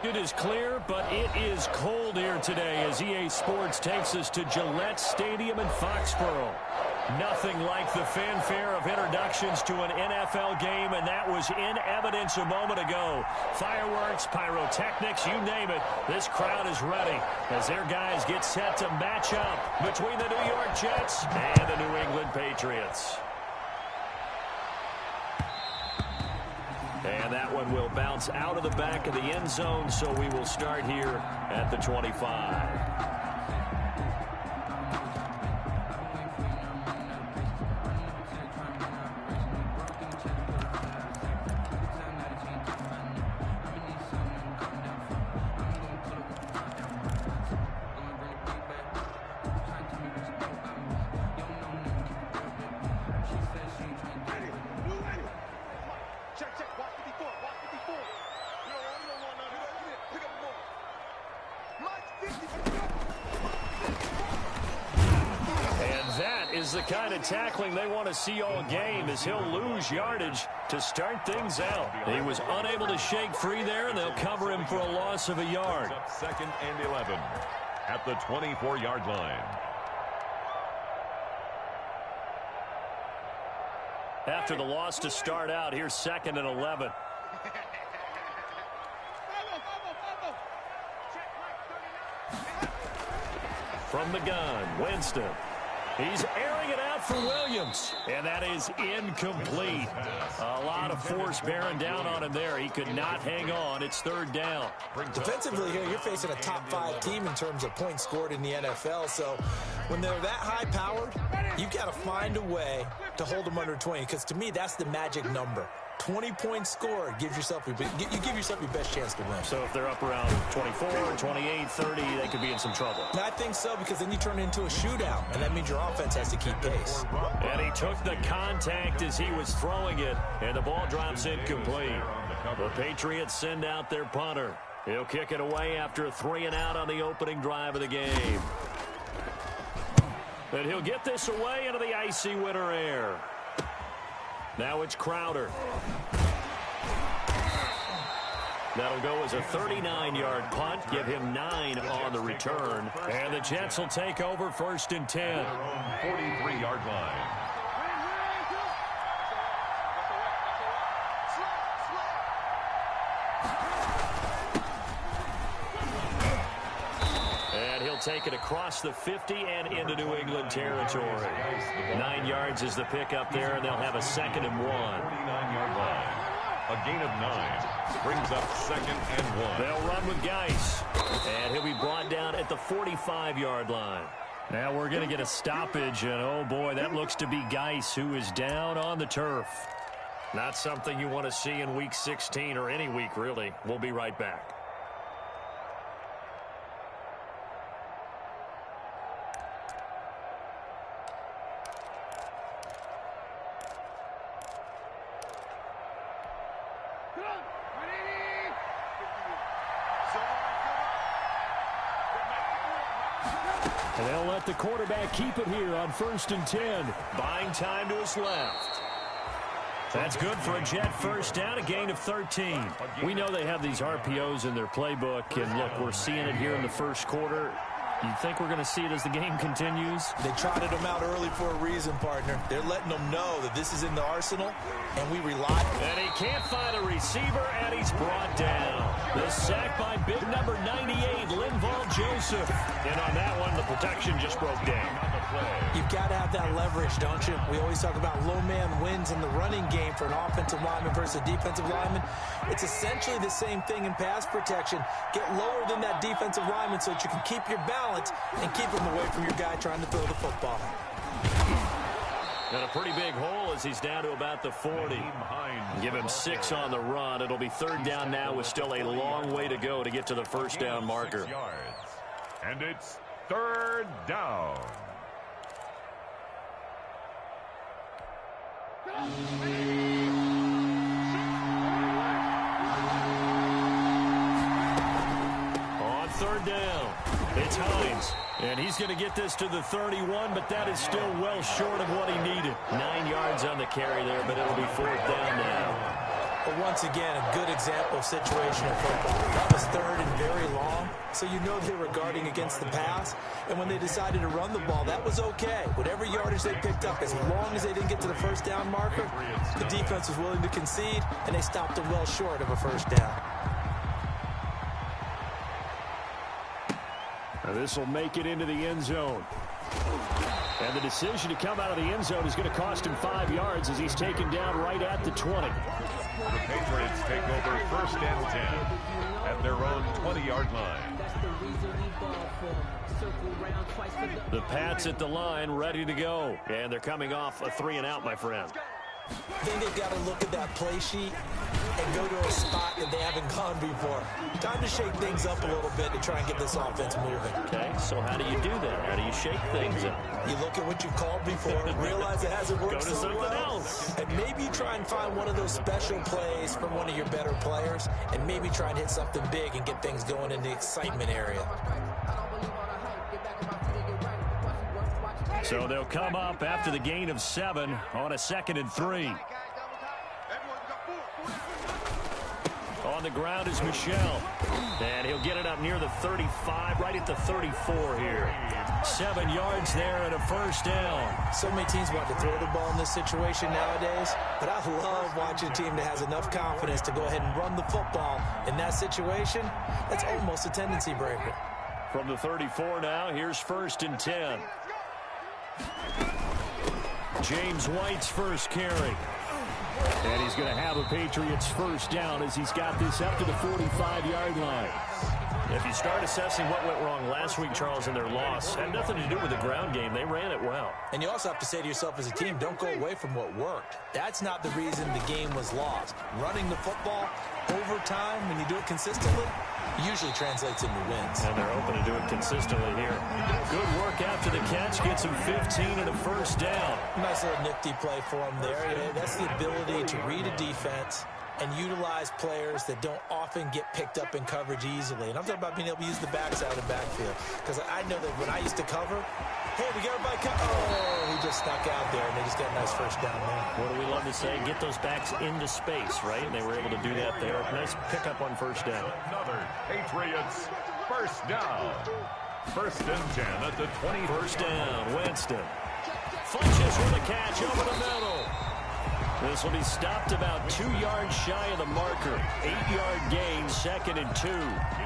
It is clear, but it is cold here today as EA Sports takes us to Gillette Stadium in Foxborough. Nothing like the fanfare of introductions to an NFL game, and that was in evidence a moment ago. Fireworks, pyrotechnics, you name it. This crowd is ready as their guys get set to match up between the New York Jets and the New England Patriots. And that one will bounce out of the back of the end zone, so we will start here at the 25. The kind of tackling they want to see all game as he'll lose yardage to start things out. He was unable to shake free there, and they'll cover him for a loss of a yard. Second and 11 at the 24-yard line. After the loss to start out, here's second and 11. From the gun, Winston. He's airing it out for Williams, and that is incomplete. A lot of force bearing down on him there. He could not hang on. It's third down. Defensively here, you're facing a top-5 team in terms of points scored in the NFL, so when they're that high-powered, you've got to find a way to hold them under 20, because to me, that's the magic number. 20 points scored, you give yourself your best chance to win. So if they're up around 24, 28, 30, they could be in some trouble. I think so, because then you turn it into a shootout, and that means your offense has to keep pace. And he took the contact as he was throwing it, and the ball drops incomplete. The Patriots send out their punter. He'll kick it away after a 3-and-out on the opening drive of the game. And he'll get this away into the icy winter air. Now it's Crowder. That'll go as a 39-yard punt. Give him 9 on the return. And the Jets will take over first and 10. 43-yard line. Take it across the 50 and into New England territory. 9 yards is the pickup there, and they'll have a second and 1. 49-yard line. A gain of 9 brings up second and 1. They'll run with Geis, and he'll be brought down at the 45-yard line. Now we're going to get a stoppage, and oh boy, that looks to be Geis, who is down on the turf. Not something you want to see in Week 16 or any week, really. We'll be right back. And they'll let the quarterback keep it here on first and 10. Buying time to his left. That's good for a Jet first down, a gain of 13. We know they have these RPOs in their playbook, and look, we're seeing it here in the first quarter. You think we're going to see it as the game continues? They trotted them out early for a reason, partner. They're letting them know that this is in the arsenal, and we rely. And he can't find a receiver, and he's brought down. The sack by big number 98, Linval Joseph. And on that one, the protection just broke down. You've got to have that leverage, don't you? We always talk about low man wins in the running game for an offensive lineman versus a defensive lineman. It's essentially the same thing in pass protection. Get lower than that defensive lineman so that you can keep your balance and keep him away from your guy trying to throw the football. And a pretty big hole as he's down to about the 40. Give him 6 on the run. It'll be third down now with still a long way to go to get to the first down marker. And it's third down. On third down, it's Hines. And he's going to get this to the 31, but that is still well short of what he needed. 9 yards on the carry there, but it'll be fourth down now. But once again, a good example of situational football. That was third and very long, so you know they were guarding against the pass. And when they decided to run the ball, that was okay. Whatever yardage they picked up, as long as they didn't get to the first down marker, the defense was willing to concede, and they stopped them well short of a first down. Now this will make it into the end zone. And the decision to come out of the end zone is going to cost him 5 yards as he's taken down right at the 20. The Patriots take over first and 10 at their own 20-yard line. The Pats at the line, ready to go. And they're coming off a 3-and-out, my friend. I think they've got to look at that play sheet and go to a spot that they haven't gone before. Time to shake things up a little bit to try and get this offense moving. Okay, so how do you do that? How do you shake things up? You look at what you've called before, realize it hasn't worked so well, and maybe you try and find one of those special plays from one of your better players, and maybe try and hit something big and get things going in the excitement area. So they'll come up after the gain of 7 on a 2nd and 3. On the ground is Michel. And he'll get it up near the 35, right at the 34 here. 7 yards there and a first down. So many teams want to throw the ball in this situation nowadays, but I love watching a team that has enough confidence to go ahead and run the football in that situation. That's almost a tendency breaker. From the 34 now, here's 1st and 10. James White's first carry. And he's going to have a Patriots first down as he's got this up to the 45-yard line. If you start assessing what went wrong last week, Charles, in their loss, had nothing to do with the ground game. They ran it well. And you also have to say to yourself as a team, don't go away from what worked. That's not the reason the game was lost. Running the football over time, when you do it consistently, usually translates into wins. And they're hoping to do it consistently here. Good work after the catch. Gets him 15 and a first down. Nice little nifty play for him there. That's the ability to read a defense and utilize players that don't often get picked up in coverage easily. And I'm talking about being able to use the backside of the backfield. Because I know that when I used to cover, hey, we got everybody he just snuck out there, and they just got a nice first down there. What do we love to say? Get those backs into space, right? And they were able to do that there. Nice pickup on first down. Another Patriots first down. 1st and 10 at the 20. First down, Winston. Fletches with a catch over the middle. This will be stopped about 2 yards shy of the marker. 8-yard gain, 2nd and 2.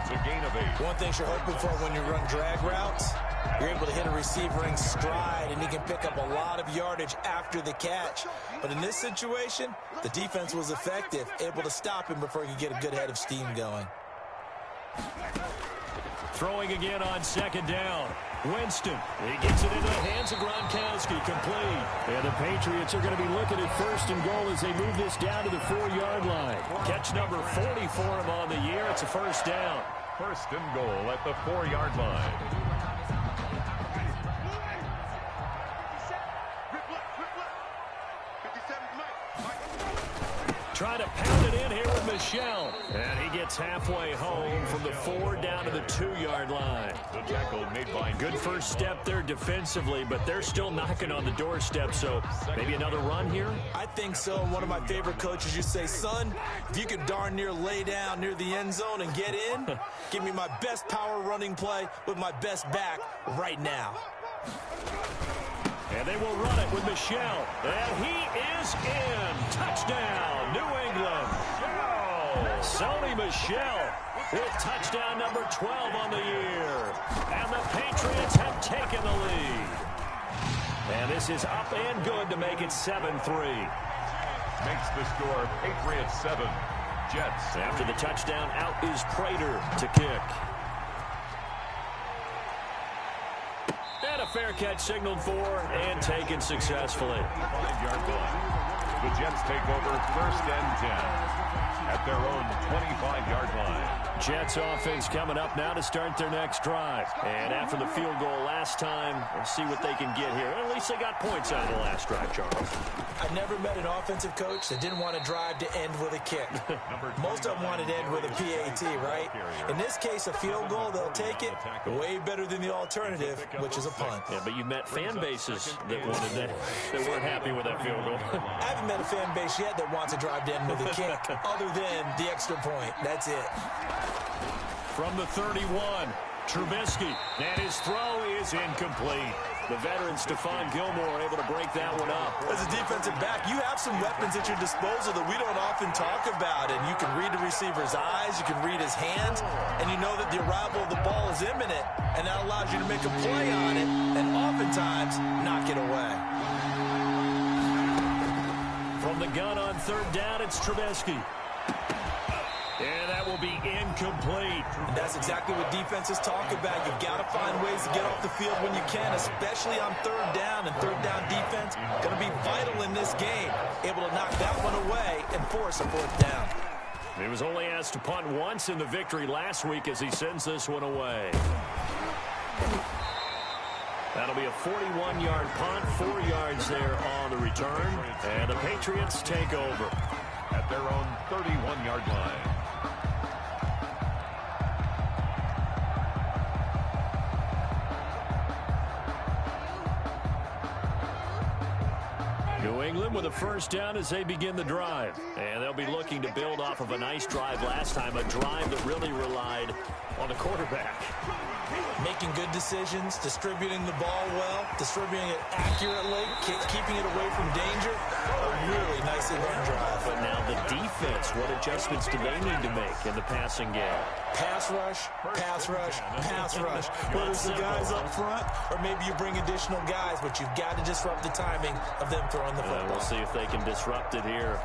It's a gain of 8. One thing you're hoping for when you run drag routes, you're able to hit a receiver in stride, and he can pick up a lot of yardage after the catch. But in this situation, the defense was effective, able to stop him before he could get a good head of steam going. Throwing again on 2nd down. Winston. He gets it into the hands of Gronkowski. Complete. And the Patriots are going to be looking at 1st and goal as they move this down to the 4-yard line. Catch number 40 for him on the year. It's a first down. 1st and goal at the 4-yard line. Trying to pound it in here with Michel. And he gets halfway home from the 4 down to the 2-yard line. The tackle made by good first step there defensively, but they're still knocking on the doorstep, so maybe another run here? I think so. One of my favorite coaches used to say, son, if you can darn near lay down near the end zone and get in, give me my best power running play with my best back right now. And they will run it with Michel. And he is in. Touchdown, New England. Sony Michel with touchdown number 12 on the year. And the Patriots have taken the lead. And this is up and good to make it 7-3. Makes the score Patriots 7, Jets. After the touchdown, out is Prater to kick. And a fair catch signaled for and taken successfully. 5-yard line. The Jets take over 1st and 10. at their own 25-yard line. Jets offense coming up now to start their next drive. And after the field goal last time, we'll see what they can get here. At least they got points out of the last drive, Charles. I've never met an offensive coach that didn't want to drive to end with a kick. Most of them wanted to end with a PAT, right? In this case, a field goal, they'll take it way better than the alternative, which is a punt. Yeah, but you met fan bases that wanted that weren't happy with that field goal. I haven't met a fan base yet that wants to drive to end with a kick, other than the extra point. That's it. From the 31, Trubisky, and his throw is incomplete. The veteran Stephon Gilmore able to break that one up. As a defensive back, you have some weapons at your disposal that we don't often talk about, and you can read the receiver's eyes, you can read his hands, and you know that the arrival of the ball is imminent, and that allows you to make a play on it, and oftentimes knock it away. From the gun on third down, it's Trubisky. And that will be incomplete. And that's exactly what defenses talk about. You've got to find ways to get off the field when you can, especially on third down. And third down defense going to be vital in this game. Able to knock that one away and force a fourth down. He was only asked to punt once in the victory last week as he sends this one away. That'll be a 41-yard punt, 4 yards there on the return. And the Patriots take over at their own 31-yard line. New England with a first down as they begin the drive. And they'll be looking to build off of a nice drive last time, a drive that really relied on the quarterback. Making good decisions, distributing the ball well, distributing it accurately, keeping it away from danger. A really nicely run drive. But now the defense, what adjustments do they need to make in the passing game? Pass rush, pass rush, pass rush. Whether it's the guys up front or maybe you bring additional guys, but you've got to disrupt the timing of them throwing the football. We'll see if they can disrupt it here.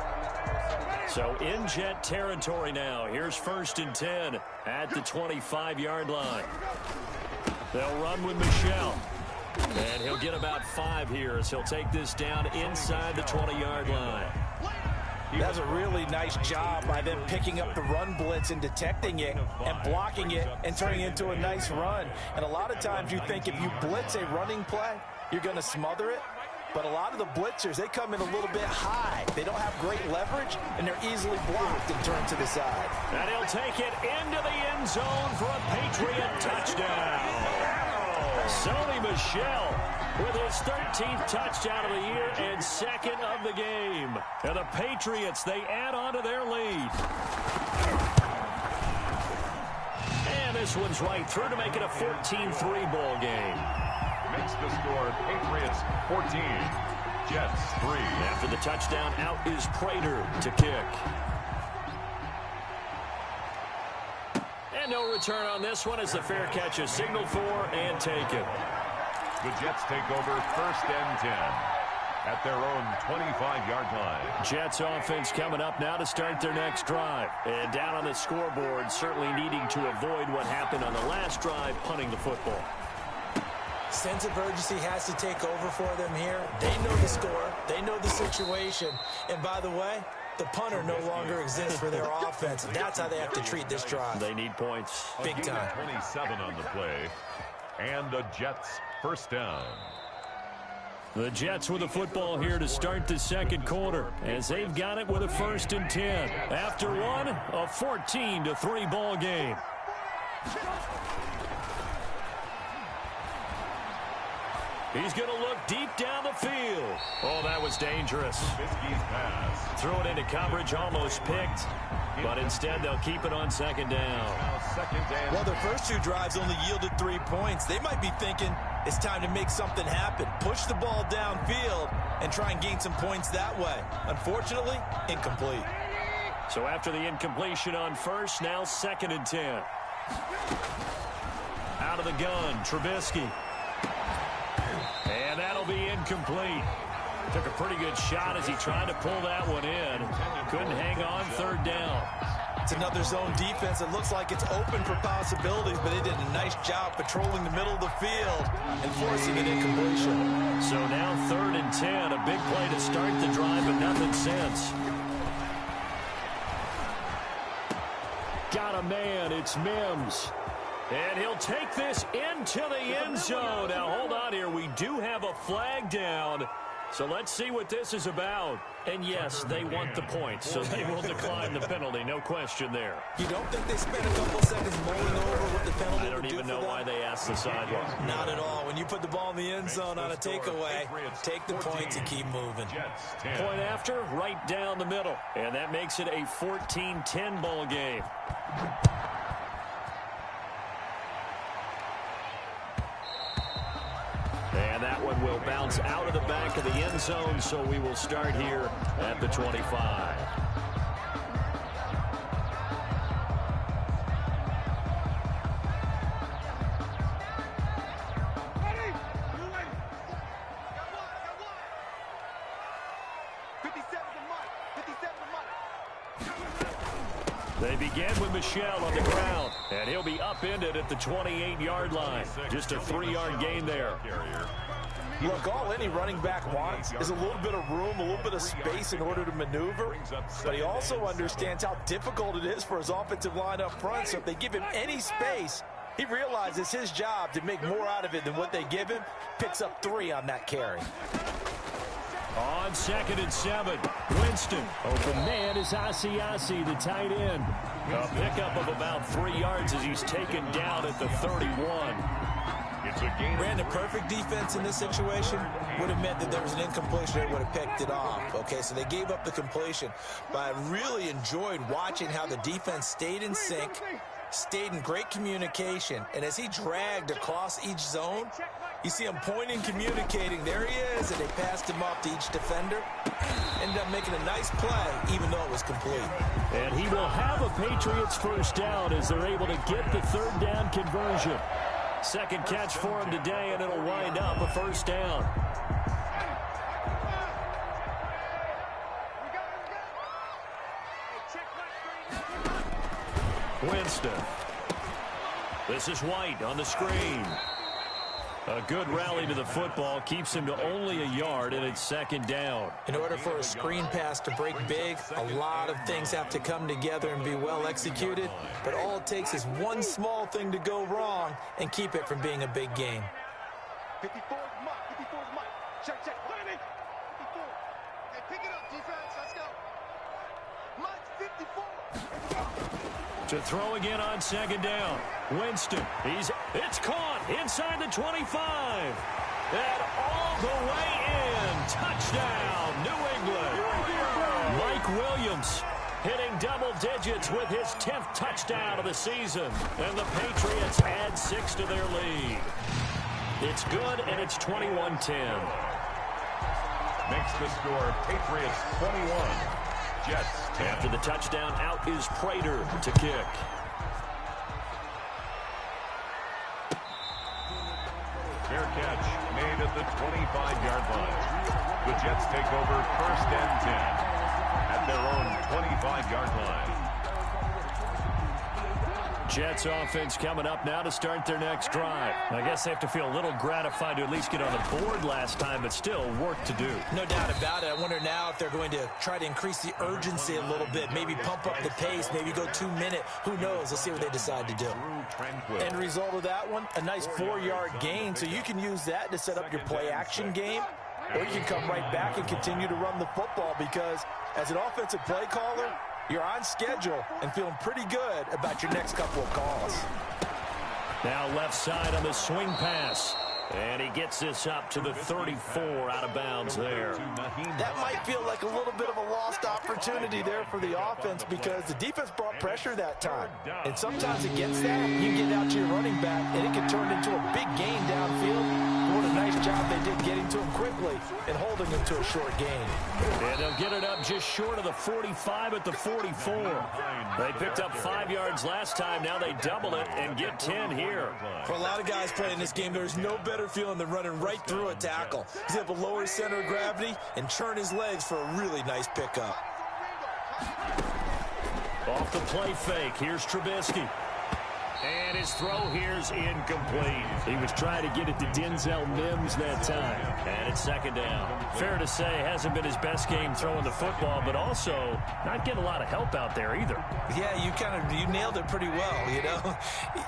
So in Jet territory now. Here's 1st and 10 at the 25-yard line. They'll run with Michelle. And he'll get about 5 here as he'll take this down inside the 20-yard line. That's a really nice job by them picking up the run blitz and detecting it and blocking it and turning it into a nice run. And a lot of times you think if you blitz a running play, you're going to smother it. But a lot of the blitzers, they come in a little bit high. They don't have great leverage, and they're easily blocked and turned to the side. And he'll take it into the end zone for a Patriot touchdown. Sony Michel with his 13th touchdown of the year and 2nd of the game. And the Patriots, they add on to their lead. And this one's right through to make it a 14-3 ball game. Makes the score Patriots 14, Jets 3. After the touchdown, out is Prater to kick. And no return on this one as the fair catch is signaled for and taken. The Jets take over 1st and 10 at their own 25-yard line. Jets offense coming up now to start their next drive. And down on the scoreboard, certainly needing to avoid what happened on the last drive, punting the football. Sense of urgency has to take over for them here. They know the score. They know the situation. And by the way, the punter no longer exists for their offense. That's how they have to treat this drive. They need points. Big time. 27 on the play. And the Jets first down. The Jets with the football here to start the second quarter as they've got it with a 1st and 10. After one, a 14-3 ball game. He's going to look deep down the field. Oh, that was dangerous. Trubisky's pass. Threw it into coverage, almost picked. But instead, they'll keep it on 2nd down. Well, their first 2 drives only yielded 3 points. They might be thinking it's time to make something happen. Push the ball downfield and try and gain some points that way. Unfortunately, incomplete. So after the incompletion on first, now 2nd and 10. Out of the gun, Trubisky. And that'll be incomplete. Took a pretty good shot as he tried to pull that one in. Couldn't hang on 3rd down. It's another zone defense. It looks like it's open for possibilities, but they did a nice job patrolling the middle of the field and forcing an incompletion. So now 3rd and 10. A big play to start the drive, but nothing since. got a man. It's Mims. And he'll take this into the end zone. Now, hold on here. We do have a flag down. So let's see what this is about. And, yes, they want the points, so they will decline the penalty. No question there. You don't think they spent a couple seconds mulling over what the penalty I don't even know why they asked the sideline. Not at all. When you put the ball in the end zone on a takeaway, take the points and keep moving. Point after, right down the middle. And that makes it a 14-10 ball game. And that one will bounce out of the back of the end zone, so we will start here at the 25. They begin with Michel on the ground, and he'll be upended at the 28-yard line. Just a 3-yard gain there. Look, all any running back wants is a little bit of room, a little bit of space in order to maneuver, but he also understands how difficult it is for his offensive line up front, so if they give him any space, he realizes his job to make more out of it than what they give him, picks up 3 on that carry. On 2nd and 7, Winston. Open man is Asiasi, the tight end. A pickup of about 3 yards as he's taken down at the 31. Ran the perfect defense in this situation. Would have meant that there was an incompletion. They would have picked it off. Okay, so they gave up the completion. But I really enjoyed watching how the defense stayed in sync, stayed in great communication, and as he dragged across each zone, you see him pointing, communicating. There he is, and they passed him off to each defender. Ended up making a nice play, even though it was complete. And he will have a Patriots first down as they're able to get the 3rd down conversion. Second catch for him today, and it'll wind up a first down. Winston. This is White on the screen. A good rally to the football keeps him to only a yard, and it's 2nd down. In order for a screen pass to break big, a lot of things have to come together and be well executed, but all it takes is one small thing to go wrong and keep it from being a big game. 54 is Mike. 54 is Mike. Check, check. 54. Hey, pick it up, defense. Let's go. Mike, 54. To throw again on 2nd down. Winston. It's caught inside the 25. And all the way in. Touchdown, New England. Mike Williams hitting double digits with his 10th touchdown of the season. And the Patriots add 6 to their lead. It's good, and it's 21-10. Makes the score Patriots 21. Jets 10. After the touchdown, out is Prater to kick. Fair catch made at the 25-yard line. The Jets take over 1st and 10 at their own 25-yard line. Jets offense coming up now to start their next drive. I guess they have to feel a little gratified to at least get on the board last time, but still work to do. No doubt about it. I wonder now if they're going to try to increase the urgency a little bit, maybe pump up the pace, maybe go 2-minute. Who knows? Let's see what they decide to do. End result of that one, a nice 4-yard gain, so you can use that to set up your play-action game, or you can come right back and continue to run the football because as an offensive play caller, you're on schedule and feeling pretty good about your next couple of calls. Now left side on the swing pass. And he gets this up to the 34 out of bounds there. That might feel like a little bit of a lost opportunity there for the offense because the defense brought pressure that time. And sometimes against that, you get out to your running back, and it can turn into a big gain downfield. What a nice job they did getting to him quickly and holding him to a short gain. And they'll get it up just short of the 45 at the 44. They picked up 5 yards last time. Now they double it and get 10 here. For a lot of guys playing this game, there's no better feeling than running right through a tackle. He's able to lower his center of gravity and churn his legs for a really nice pickup. Off the play fake, here's Trubisky. And his throw here's incomplete. He was trying to get it to Denzel Mims that time. And it's second down. Fair to say, hasn't been his best game throwing the football, but also not getting a lot of help out there either. Yeah, you nailed it pretty well, you know.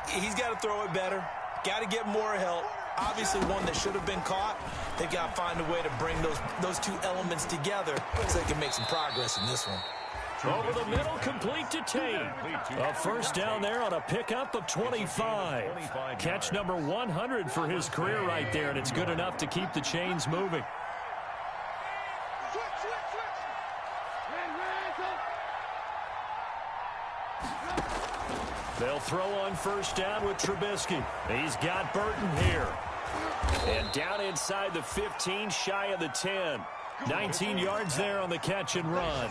He's got to throw it better. Got to get more help. Obviously one that should have been caught. They've got to find a way to bring those two elements together so they can make some progress in this one. Over the middle, complete to Tate. A first down there on a pickup of 25. Catch number 100 for his career right there, and it's good enough to keep the chains moving. They'll throw on first down with Trubisky. He's got Burton here. And down inside the 15, shy of the 10. 19 yards there on the catch and run.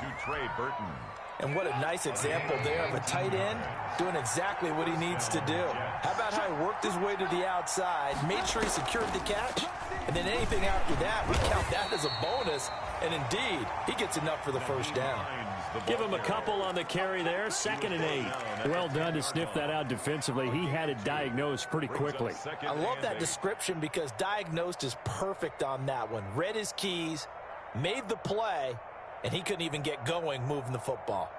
And what a nice example there of a tight end doing exactly what he needs to do. How about how he worked his way to the outside, made sure he secured the catch, and then anything after that, we count that as a bonus. And indeed, he gets enough for the first down. Give him a couple on the carry there, 2nd and 8. Well done to sniff that out defensively. He had it diagnosed pretty quickly. I love that description because diagnosed is perfect on that one. Read his keys, made the play, and he couldn't even get going moving the football.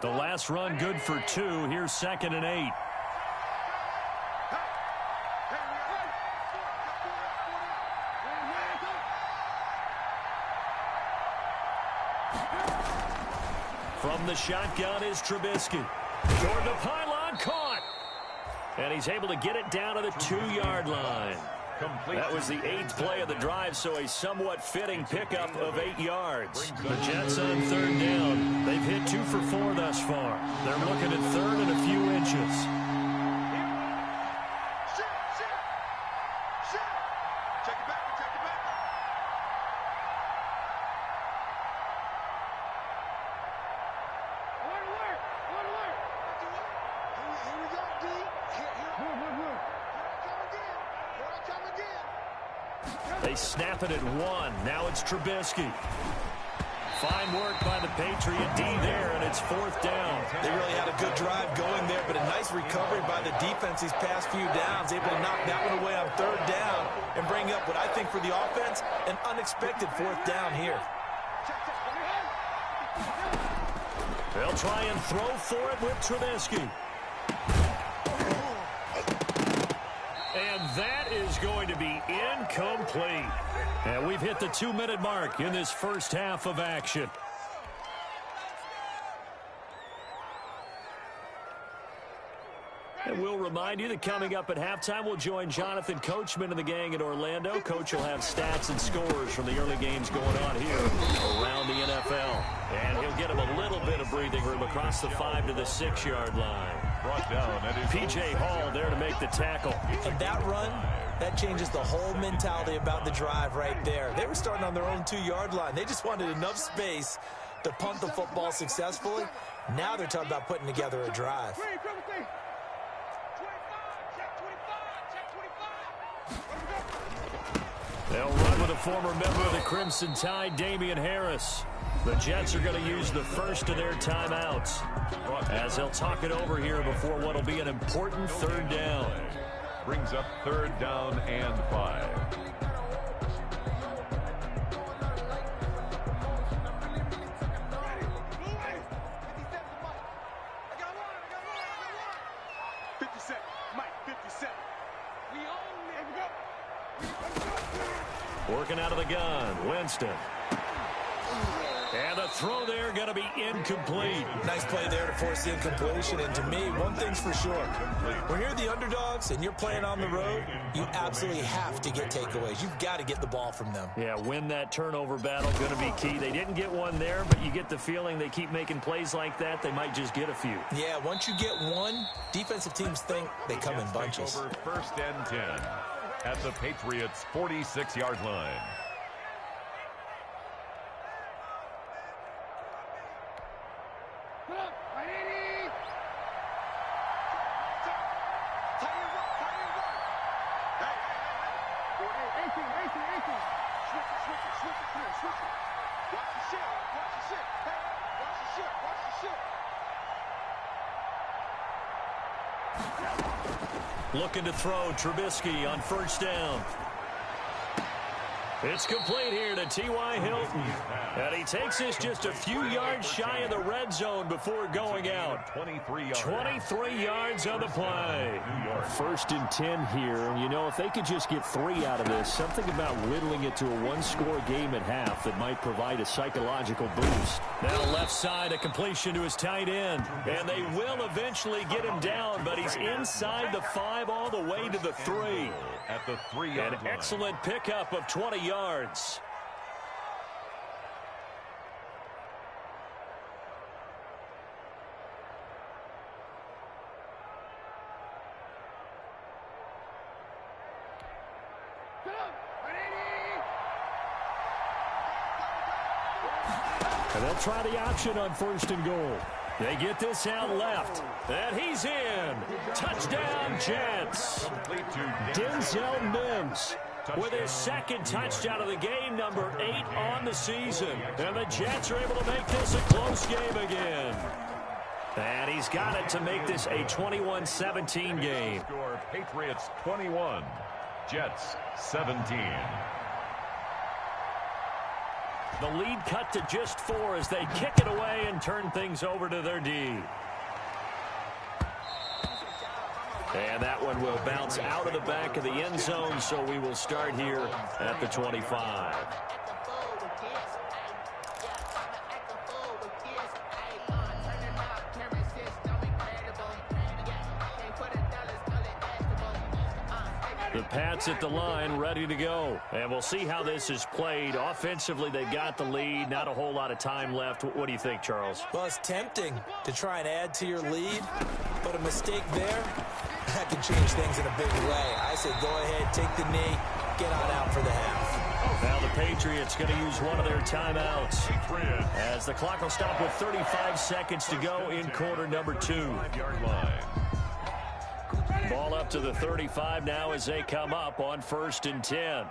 The last run good for 2. Here's 2nd and 8. From the shotgun is Trubisky. Toward the pylon, caught. And he's able to get it down to the 2-yard line. That was the 8th play of the drive, so a somewhat fitting pickup of 8 yards. The Jets on 3rd down. They've hit 2 for 4 thus far. They're looking at 3rd and a few inches. They snap it at 1. Now it's Trubisky. Fine work by the Patriot D there, and it's 4th down. They really had a good drive going there, but a nice recovery by the defense these past few downs, able to knock that one away on 3rd down and bring up what I think for the offense, an unexpected 4th down here. They'll try and throw for it with Trubisky. And that is going to be incomplete. And we've hit the 2-minute mark in this first half of action. And we'll remind you that coming up at halftime, we'll join Jonathan Coachman and the gang in Orlando. Coach will have stats and scores from the early games going on here around the NFL. And he'll get him a little bit of breathing room across the 5 to the 6-yard line. Brought down. P.J. Hall there to make the tackle. And that run, that changes the whole mentality about the drive right there. They were starting on their own 2-yard line. They just wanted enough space to punt the football successfully. Now they're talking about putting together a drive. They'll run with a former member of the Crimson Tide, Damian Harris. The Jets are going to use the first of their timeouts as they'll talk it over here before what will be an important 3rd down. Brings up 3rd down and 5. Working out of the gun, Winston. And the throw there going to be incomplete. Nice play there to force the incompletion. And to me, one thing's for sure. When you're the underdogs and you're playing on the road, you absolutely have to get takeaways. You've got to get the ball from them. Yeah, win that turnover battle, going to be key. They didn't get one there, but you get the feeling they keep making plays like that, they might just get a few. Yeah, once you get one, defensive teams think they come in bunches. Over 1st and 10 at the Patriots' 46-yard line. Looking to throw Trubisky on first down. It's complete here to T.Y. Hilton. And he takes this just a few yards shy of the red zone before going out. 23 yards on the play. 1st and 10 here. And, you know, if they could just get 3 out of this, something about whittling it to a one-score game at half that might provide a psychological boost. Now left side, a completion to his tight end. And they will eventually get him down, but he's inside the 5 all the way to the 3. At the 3-yard line. An excellent pickup of 20 yards. And they'll try the option on 1st and goal. They get this out left. And he's in. Touchdown, Jets. Denzel Mims with his 2nd touchdown of the game, number 8 on the season. And the Jets are able to make this a close game again. And he's got it to make this a 21-17 game. Score Patriots 21, Jets 17. The lead cut to just 4 as they kick it away and turn things over to their D. And that one will bounce out of the back of the end zone, so we will start here at the 25. The Pats at the line, ready to go. And we'll see how this is played. Offensively, they've got the lead. Not a whole lot of time left. What do you think, Charles? Well, it's tempting to try and add to your lead, but a mistake there, that can change things in a big way. I say go ahead, take the knee, get on out for the half. Now the Patriots going to use one of their timeouts as the clock will stop with 35 seconds to go in quarter number 2. 5-yard line. Ball up to the 35 now as they come up on 1st and 10.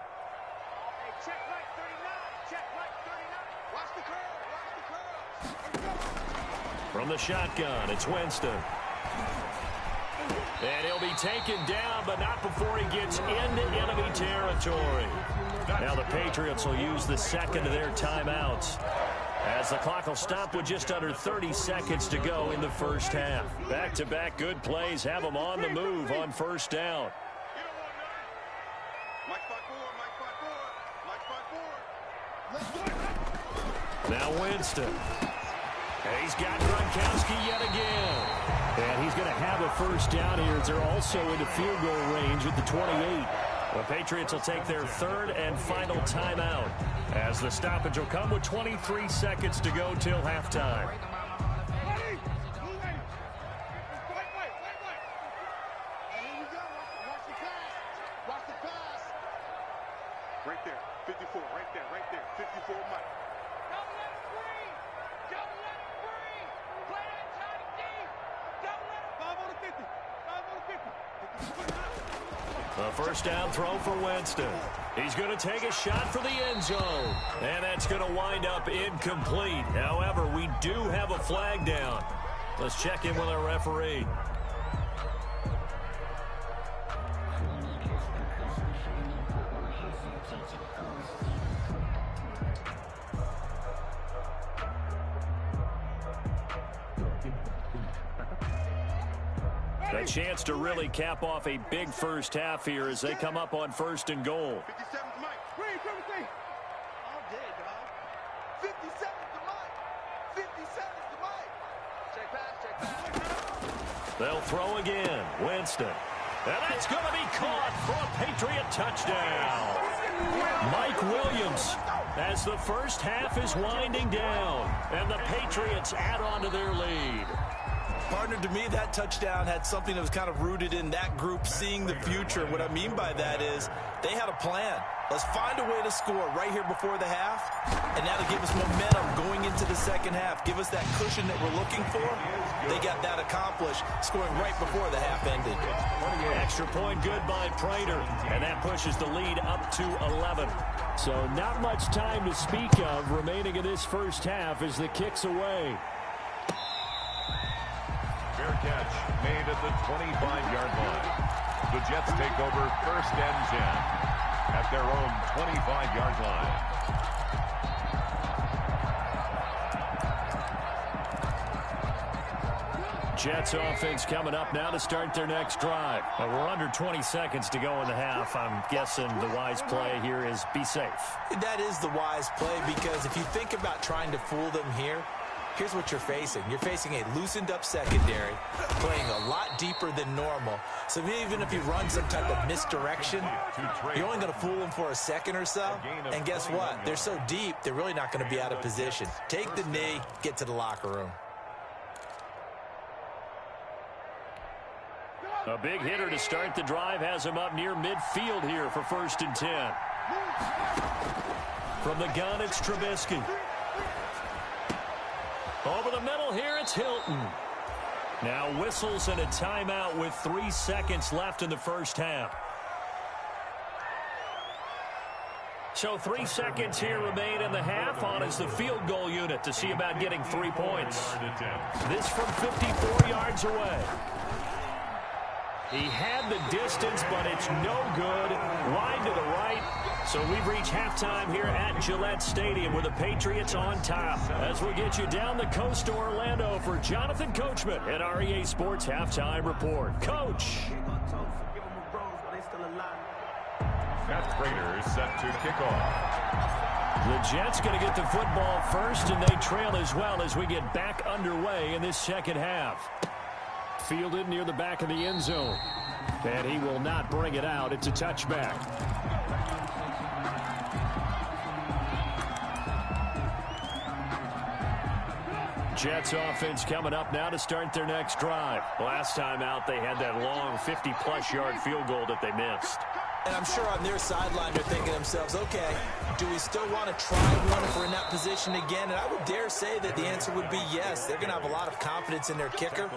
From the shotgun, it's Winston. And he'll be taken down, but not before he gets into enemy territory. Now the Patriots will use the 2nd of their timeouts, as the clock will stop with just under 30 seconds to go in the first half. Back-to-back good plays have them on the move on 1st down. Now Winston. And he's got Gronkowski yet again. And he's going to have a 1st down here as they're also into field goal range at the 28. The Patriots will take their 3rd and final timeout as the stoppage will come with 23 seconds to go till halftime. Right there, 54, right there, 54, Mike. Double let it free! Double let it free! Play that shot deep! Double let it 5 on the 50! 5 on the 50! A 1st down throw for Winston. He's going to take a shot for the end zone. And that's going to wind up incomplete. However, we do have a flag down. Let's check in with our referee. A chance to really cap off a big first half here as they come up on 1st and goal. 57's Mike. Green, everything. All day, dog. 57's the Mike. 57's the Mike. Check pass. They'll throw again. Winston. And that's going to be caught for a Patriot touchdown. Mike Williams, as the first half is winding down, and the Patriots add on to their lead. Partner, to me, that touchdown had something that was kind of rooted in that group seeing the future. What I mean by that is they had a plan. Let's find a way to score right here before the half, and that'll give us momentum going into the second half. Give us that cushion that we're looking for. They got that accomplished, scoring right before the half ended. Extra point good by Prater, and that pushes the lead up to 11. So not much time to speak of remaining in this first half as the kick's away. Fair catch made at the 25-yard line. The Jets take over 1st and 10 at their own 25-yard line. Jets offense coming up now to start their next drive. But we're under 20 seconds to go in the half. I'm guessing the wise play here is be safe. That is the wise play, because if you think about trying to fool them here, here's what you're facing. You're facing a loosened up secondary, playing a lot deeper than normal. So even if you run some type of misdirection, you're only going to fool them for a second or so. And guess what? They're so deep, they're really not going to be out of position. Take the knee, get to the locker room. A big hitter to start the drive has him up near midfield here for 1st and 10. From the gun, it's Trubisky. Over the middle here, it's Hilton. Now whistles and a timeout with 3 seconds left in the first half. So 3 seconds here remain in the half. On is the field goal unit to see about getting 3 points. This from 54 yards away. He had the distance, but it's no good. Wide to the right. So we've reached halftime here at Gillette Stadium with the Patriots on top. As we get you down the coast to Orlando for Jonathan Coachman at our EA Sports Halftime Report. Coach. Matt Prater is set to kick off. The Jets going to get the football first, and they trail as well as we get back underway in this second half. Fielded near the back of the end zone. And he will not bring it out. It's a touchback. Jets offense coming up now to start their next drive. Last time out, they had that long 50-plus yard field goal that they missed. And I'm sure on their sideline they're thinking to themselves, okay, do we still want to try one if we're in that position again? And I would dare say that the answer would be yes. They're going to have a lot of confidence in their kicker.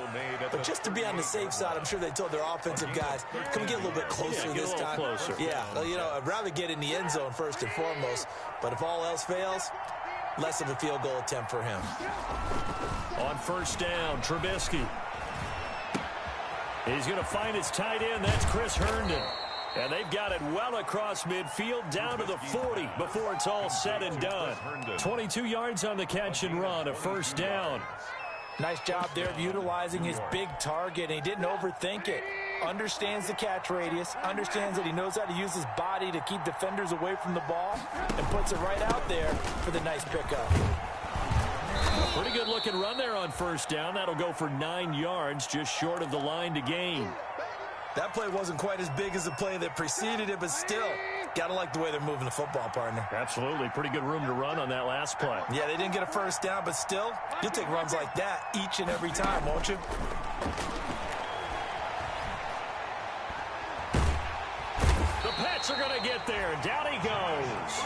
But just to be on the safe side, I'm sure they told their offensive guys, can we get a little bit closer this time? Closer. Yeah, you know, I'd rather get in the end zone first and foremost. But if all else fails, less of a field goal attempt for him. On 1st down, Trubisky. He's going to find his tight end. That's Chris Herndon. And they've got it well across midfield down to the 40 before it's all said and done. 22 yards on the catch and run, a 1st down. Nice job there of utilizing his big target. And he didn't overthink it. Understands the catch radius, understands that he knows how to use his body to keep defenders away from the ball, and puts it right out there for the nice pickup. Pretty good looking run there on 1st down. That'll go for 9 yards, just short of the line to gain. That play wasn't quite as big as the play that preceded it, but still, gotta like the way they're moving the football, partner. Absolutely. Pretty good room to run on that last play. Yeah, they didn't get a 1st down, but still, you'll take runs like that each and every time, won't you? The Pats are going to get there. Down he goes.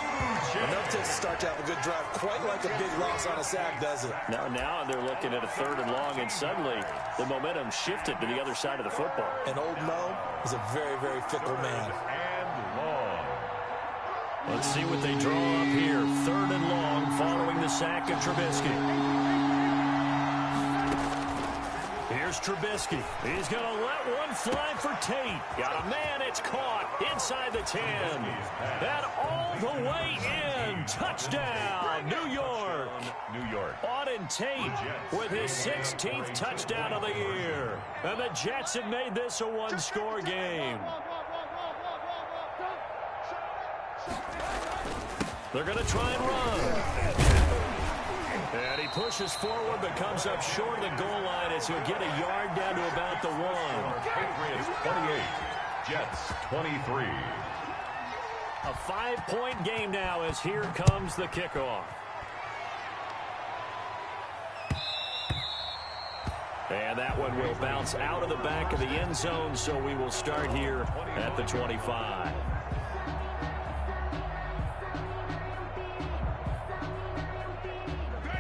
Enough to start to have a good drive. Quite like a big loss on a sack, does it? Now they're looking at a 3rd and long, and suddenly the momentum shifted to the other side of the football. And old Mo is a very, very fickle man. And long. Let's see what they draw up here. 3rd and long following the sack of Trubisky. Here's Trubisky. He's going to let one fly for Tate. Got a man. It's caught inside the 10. And all the way in. Touchdown, New York. New York. Auden Tate with his 16th touchdown of the year. And the Jets have made this a one-score game. They're going to try and run. And he pushes forward but comes up short of the goal line as he'll get a yard down to about the 1. Patriots 28, Jets 23. A 5-point game now as here comes the kickoff. And that one will bounce out of the back of the end zone, so we will start here at the 25.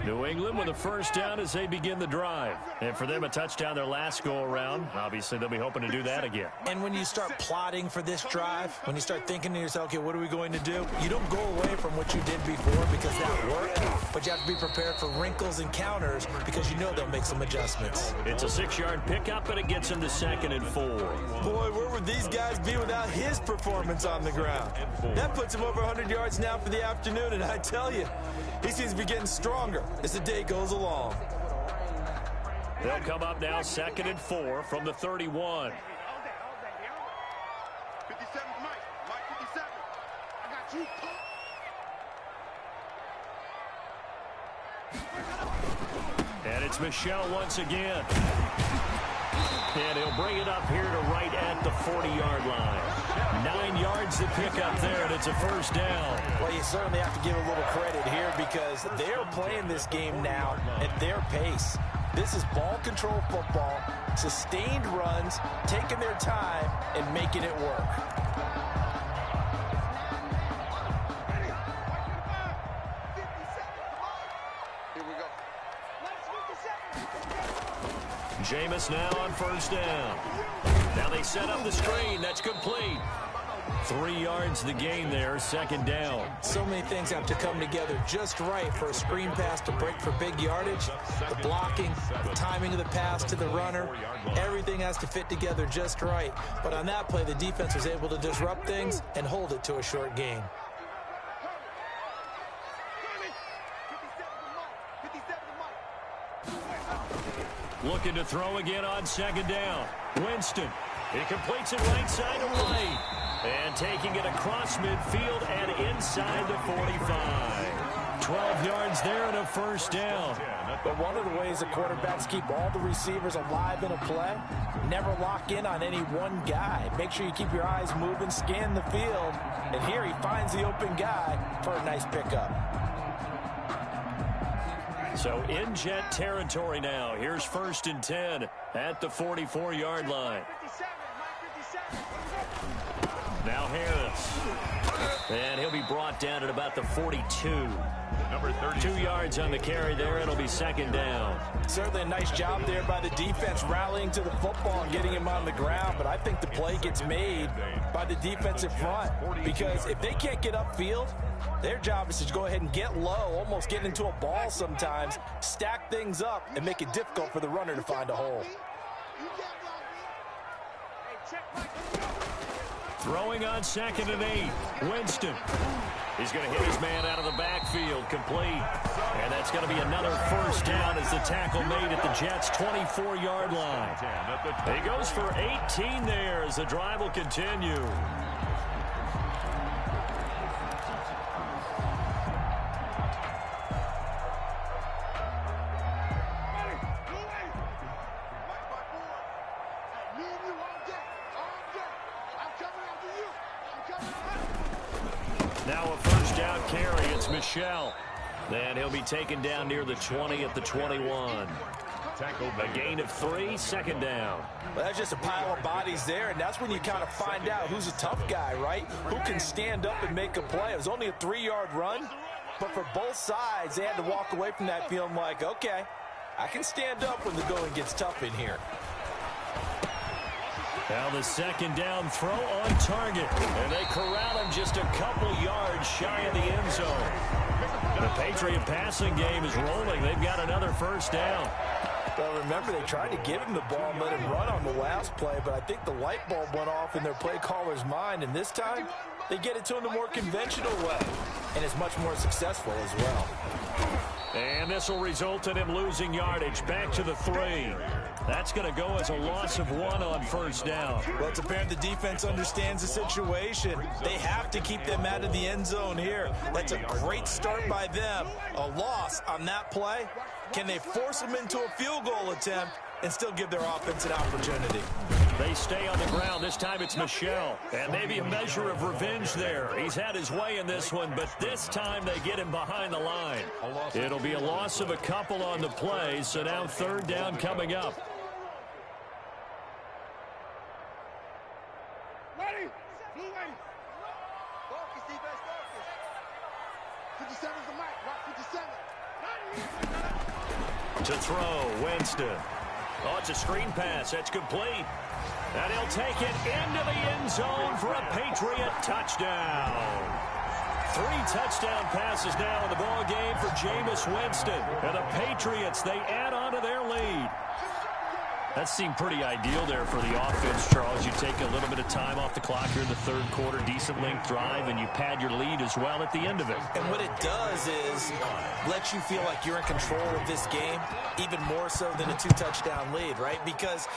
New England with a first down as they begin the drive. And for them, a touchdown their last go-around. Obviously, they'll be hoping to do that again. And when you start plotting for this drive, when you start thinking to yourself, okay, what are we going to do? You don't go away from what you did before because that worked, but you have to be prepared for wrinkles and counters because you know they'll make some adjustments. It's a 6-yard pickup, and it gets them to 2nd and 4. Boy, where would these guys be without his performance on the ground? That puts him over 100 yards now for the afternoon, and I tell you, he seems to be getting stronger as the day goes along. They'll come up now 2nd and 4 from the 31. 57, Mike 57. I got you. And it's Michelle once again. And he'll bring it up here to right at the 40-yard line. 9 yards to pick up there, and it's a first down. Well, you certainly have to give a little credit here because they're playing this game now at their pace. This is ball control football, sustained runs, taking their time, and making it work. Here we go. Jameis now on first down. Now they set up the screen. That's complete. 3 yards the gain there, 2nd down. So many things have to come together just right for a screen pass to break for big yardage. The blocking, the timing of the pass to the runner, everything has to fit together just right. But on that play, the defense was able to disrupt things and hold it to a short gain. Looking to throw again on 2nd down. Winston. He completes it right side to right. And taking it across midfield and inside the 45. 12 yards there and a first down. But one of the ways the quarterbacks keep all the receivers alive in a play, never lock in on any one guy. Make sure you keep your eyes moving, scan the field. And here he finds the open guy for a nice pickup. So in Jet territory now. Here's 1st and 10 at the 44-yard line. Now Harris. And he'll be brought down at about the 42. Number 30. 2 yards on the carry there. It'll be 2nd down. Certainly a nice job there by the defense rallying to the football and getting him on the ground. But I think the play gets made by the defensive front. Because if they can't get upfield, their job is to go ahead and get low, almost get into a ball sometimes, stack things up, and make it difficult for the runner to find a hole. Throwing on 2nd and 8. Winston. He's going to hit his man out of the backfield. Complete. And that's going to be another first down as the tackle made at the Jets' 24-yard line. He goes for 18 there as the drive will continue. Now a first down carry. It's Michelle. And he'll be taken down near the 20 at the 21. A gain of 3, 2nd down. Well, that's just a pile of bodies there, and that's when you kind of find out who's a tough guy, right? Who can stand up and make a play. It was only a 3-yard run, but for both sides, they had to walk away from that feeling like, okay, I can stand up when the going gets tough in here. Now the 2nd down throw on target. And they corral him just a couple yards shy of the end zone. The Patriot passing game is rolling. They've got another first down. Well, remember, they tried to give him the ball and let him run on the last play, but I think the light bulb went off in their play caller's mind, and this time they get it to him the more conventional way, and it's much more successful as well. And this will result in him losing yardage back to the 3. That's going to go as a loss of 1 on first down. Well, it's apparent the defense understands the situation. They have to keep them out of the end zone here. That's a great start by them. A loss on that play. Can they force them into a field goal attempt and still give their offense an opportunity? They stay on the ground. This time it's Michelle. And maybe a measure of revenge there. He's had his way in this one, but this time they get him behind the line. It'll be a loss of a couple on the play, so now 3rd down coming up. Ready? Blue ready. Focus, defense, focus. 57's the mic, right? 57. To throw, Winston. Oh, it's a screen pass. That's complete. And he'll take it into the end zone for a Patriot touchdown. 3 touchdown passes now in the ball game for Jameis Winston. And the Patriots, they add on to their lead. That seemed pretty ideal there for the offense, Charles. You take a little bit of time off the clock here in the third quarter, decent length drive, and you pad your lead as well at the end of it. And what it does is let you feel like you're in control of this game, even more so than a 2-touchdown lead, right? Because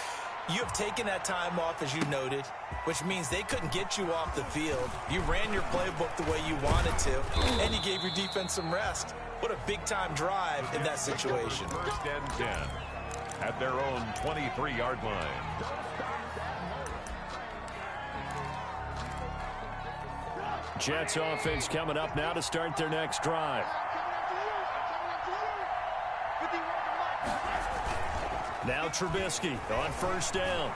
you have taken that time off, as you noted, which means they couldn't get you off the field. You ran your playbook the way you wanted to, and you gave your defense some rest. What a big-time drive in that situation. First and 10 at their own 23-yard line. Jets offense coming up now to start their next drive. Now Trubisky on first down.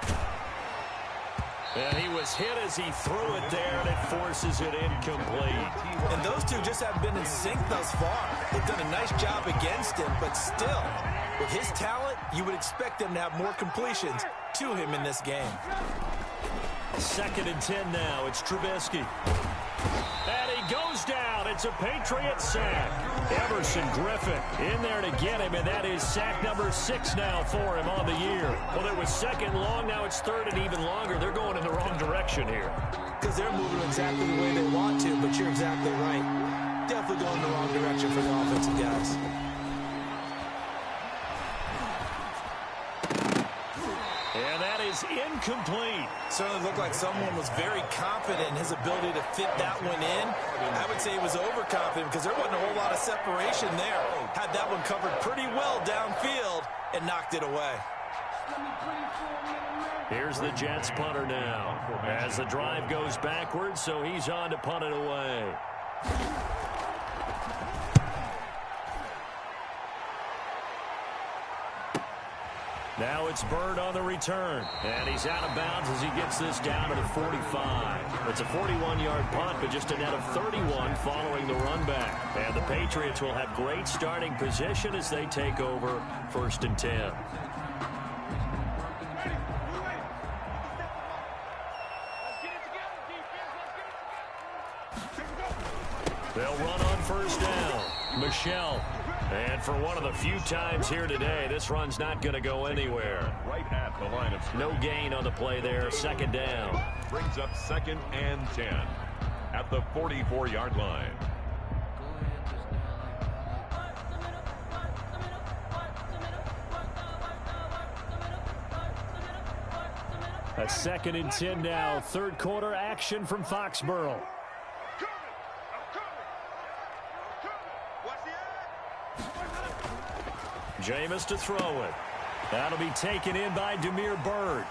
And he was hit as he threw it there, and it forces it incomplete. And those two just haven't been in sync thus far. They've done a nice job against him, but still, with his talent, you would expect them to have more completions to him in this game. 2nd and 10 now. It's Trubisky. And he goes down. It's a Patriot sack. Everson Griffin in there to get him, and that is sack number 6 now for him on the year. Well, it was 2nd long. Now it's 3rd and even longer. They're going in the wrong direction here. Because they're moving exactly the way they want to, but you're exactly right. Definitely going in the wrong direction for the offensive guys. And that is incomplete. Certainly looked like someone was very confident in his ability to fit that one in. I would say he was overconfident because there wasn't a whole lot of separation there. Had that one covered pretty well downfield and knocked it away. Here's the Jets punter now as the drive goes backwards, so he's on to punt it away. Now it's Bird on the return, and he's out of bounds as he gets this down to the 45. It's a 41-yard punt, but just a net of 31 following the run back. And the Patriots will have great starting position as they take over 1st and 10. They'll run on first down. Michelle. And for one of the few times here today, this run's not going to go anywhere. Right at the line of scrimmage. No gain on the play there. 2nd down. Brings up 2nd and 10 at the 44-yard line. A 2nd and 10 now. 3rd quarter action from Foxborough. Jameis to throw it. That'll be taken in by Damiere Byrd.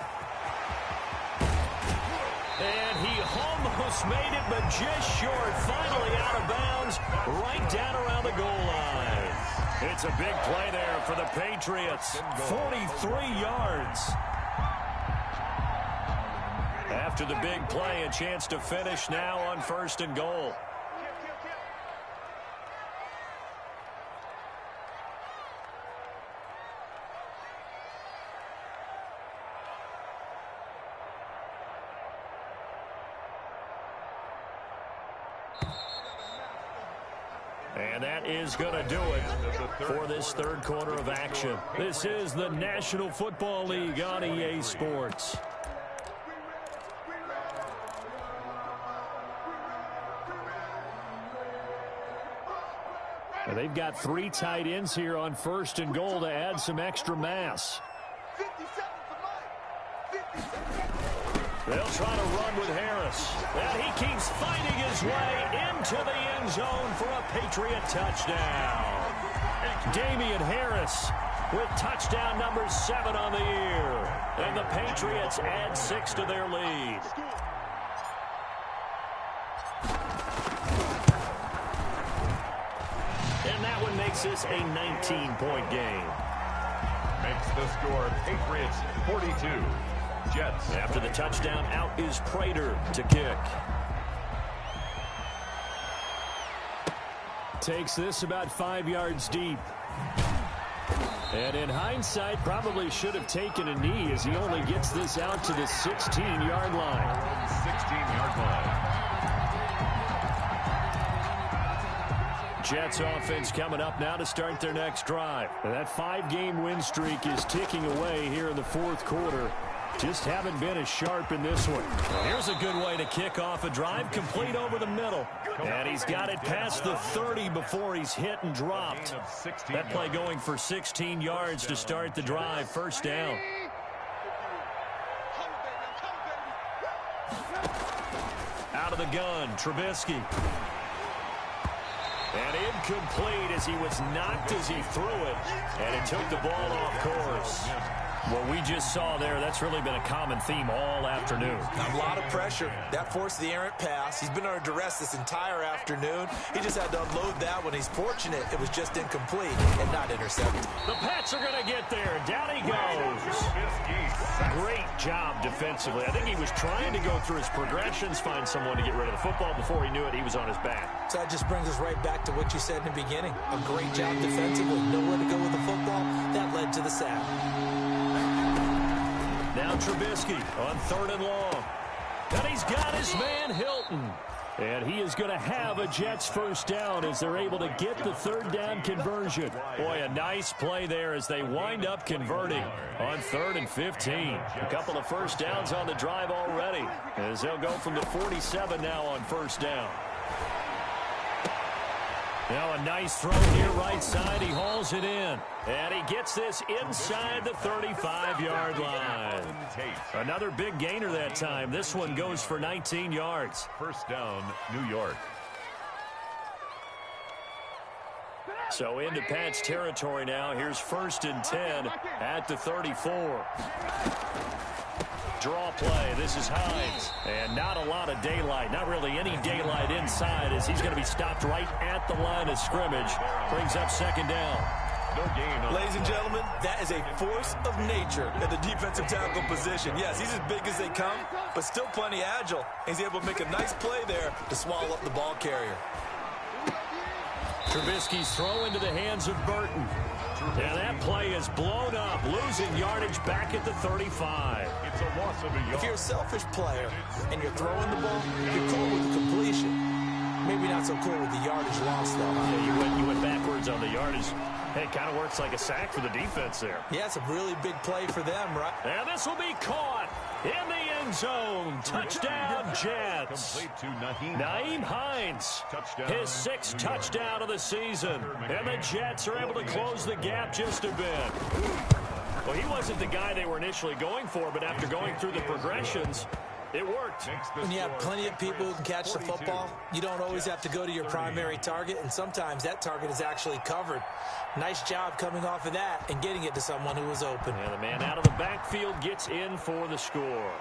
And he almost made it, but just short. Finally out of bounds, right down around the goal line. It's a big play there for the Patriots. 43 yards. After the big play, a chance to finish now on 1st and goal. And that is going to do it for this 3rd quarter of action. This is the National Football League on EA Sports. And they've got 3 tight ends here on 1st and goal to add some extra mass. They'll try to run with Harris. And he keeps fighting his way into the end zone for a Patriot touchdown. Damian Harris with touchdown number 7 on the year. And the Patriots add 6 to their lead. And that one makes this a 19-point game. Makes the score Patriots 42. Jets. After the touchdown, out is Prater to kick. Takes this about 5 yards deep. And in hindsight, probably should have taken a knee as he only gets this out to the 16-yard line. 16-yard line. Jets offense coming up now to start their next drive. And that 5-game win streak is ticking away here in the fourth quarter. Just haven't been as sharp in this one. Here's a good way to kick off a drive, complete over the middle. And he's got it past the 30 before he's hit and dropped. That play going for 16 yards to start the drive. First down. Out of the gun, Trubisky. And incomplete as he was knocked as he threw it. And it took the ball off course. What we just saw there, that's really been a common theme all afternoon. A lot of pressure. That forced the errant pass. He's been under duress this entire afternoon. He just had to unload that one. He's fortunate it was just incomplete and not intercepted. The Pats are going to get there. Down he goes. Great job defensively. I think he was trying to go through his progressions, find someone to get rid of the football. Before he knew it, he was on his back. So that just brings us right back to what you said in the beginning. A great job defensively. Nowhere to go with the football. That led to the sack. Now Trubisky on 3rd and long. And he's got his man Hilton. And he is going to have a Jets first down as they're able to get the 3rd down conversion. Boy, a nice play there as they wind up converting on 3rd and 15. A couple of first downs on the drive already as they'll go from the 47 now on first down. Now a nice throw here right side. He hauls it in. And he gets this inside the 35-yard line. Another big gainer that time. This one goes for 19 yards. First down, New York. So into Pats territory now. Here's 1st and 10 at the 34. Draw play. This is Hines. And not a lot of daylight. Not really any daylight inside as he's going to be stopped right at the line of scrimmage. Brings up 2nd down. No gain. Ladies and gentlemen, that is a force of nature at the defensive tackle position. Yes, he's as big as they come, but still plenty agile. He's able to make a nice play there to swallow up the ball carrier. Trubisky's throw into the hands of Burton. And that play is blown up, losing yardage back at the 35. It's a loss of a yard. If you're a selfish player and you're throwing the ball, you're cool with the completion. Maybe not so cool with the yardage loss, though. Yeah, you went backwards on the yardage. Hey, it kind of works like a sack for the defense there. Yeah, it's a really big play for them, right? And this will be caught in the end zone. Touchdown, Jets. Complete to Nyheim Hines. Touchdown. His 6th touchdown of the season. And the Jets are able to close the gap just a bit. Well, he wasn't the guy they were initially going for, but after going through the progressions, it worked. When you have plenty of people who can catch the football, you don't always have to go to your primary target, and sometimes that target is actually covered. Nice job coming off of that and getting it to someone who was open. And the man out of the backfield gets in for the score.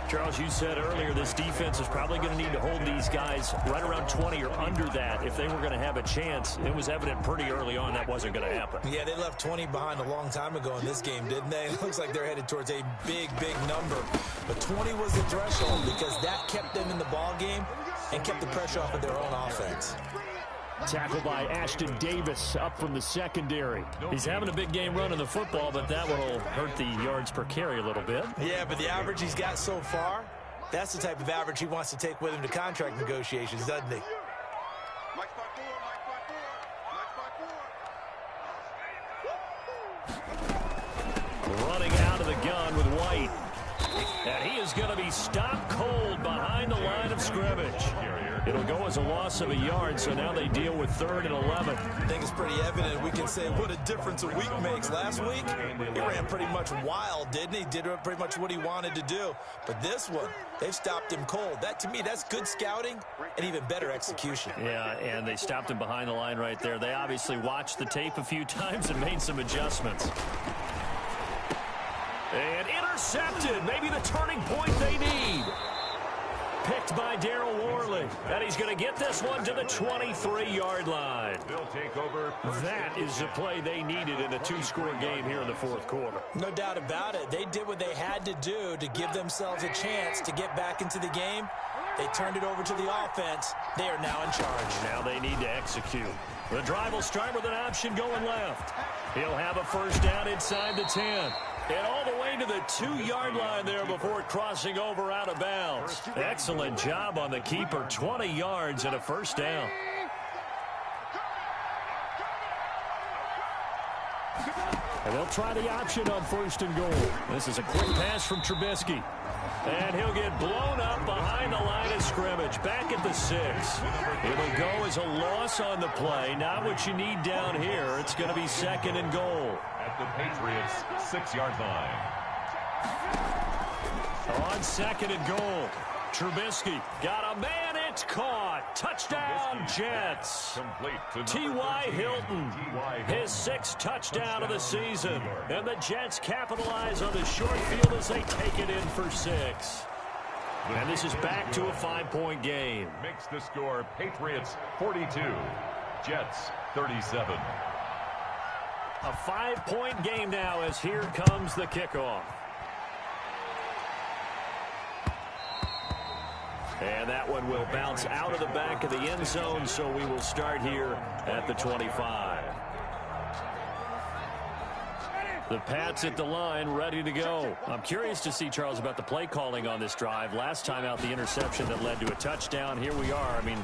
Charles, you said earlier this defense is probably going to need to hold these guys right around 20 or under that if they were going to have a chance. It was evident pretty early on that wasn't going to happen. Yeah, they left 20 behind a long time ago in this game, didn't they? It looks like they're headed towards a big, big number. But 20 was the threshold because that kept them in the ball game and kept the pressure off of their own offense. Tackled by Ashton Davis up from the secondary. He's having a big game running the football, but that will hurt the yards per carry a little bit. Yeah, but the average he's got so far, that's the type of average he wants to take with him to contract negotiations, doesn't he? Running out of the gun with White. And he is going to be stopped cold behind the line of scrimmage. It'll go as a loss of a yard, so now they deal with 3rd and 11. I think it's pretty evident. We can say what a difference a week makes. Last week, he ran pretty much wild, didn't he? Did pretty much what he wanted to do. But this one, they've stopped him cold. That, to me, that's good scouting and even better execution. Yeah, and they stopped him behind the line right there. They obviously watched the tape a few times and made some adjustments. And intercepted. Maybe the turning point they need. Picked by Darryl Worley. And he's going to get this one to the 23-yard line. They'll take over. That is the play they needed in a 2-score game here in the 4th quarter. No doubt about it. They did what they had to do to give themselves a chance to get back into the game. They turned it over to the offense. They are now in charge. Now they need to execute. The drive will start with an option going left. He'll have a first down inside the 10. And all the way to the 2-yard line there before crossing over out of bounds. Excellent job on the keeper. 20 yards and a first down. And they'll try the option on first and goal. This is a quick pass from Trubisky. And he'll get blown up behind the line of scrimmage. Back at the 6. It'll go as a loss on the play. Not what you need down here. It's going to be second and goal. At the Patriots' 6-yard line. On second and goal. Trubisky got a man. It's caught. Touchdown, Jets. T.Y. Hilton, his 6th touchdown of the season. And the Jets capitalize on the short field as they take it in for 6. And this is back to a 5-point game. Makes the score Patriots 42, Jets 37. A 5-point game now as here comes the kickoff. And that one will bounce out of the back of the end zone, so we will start here at the 25. The Pats at the line, ready to go. I'm curious to see, Charles, about the play calling on this drive. Last time out, the interception that led to a touchdown. Here we are. I mean,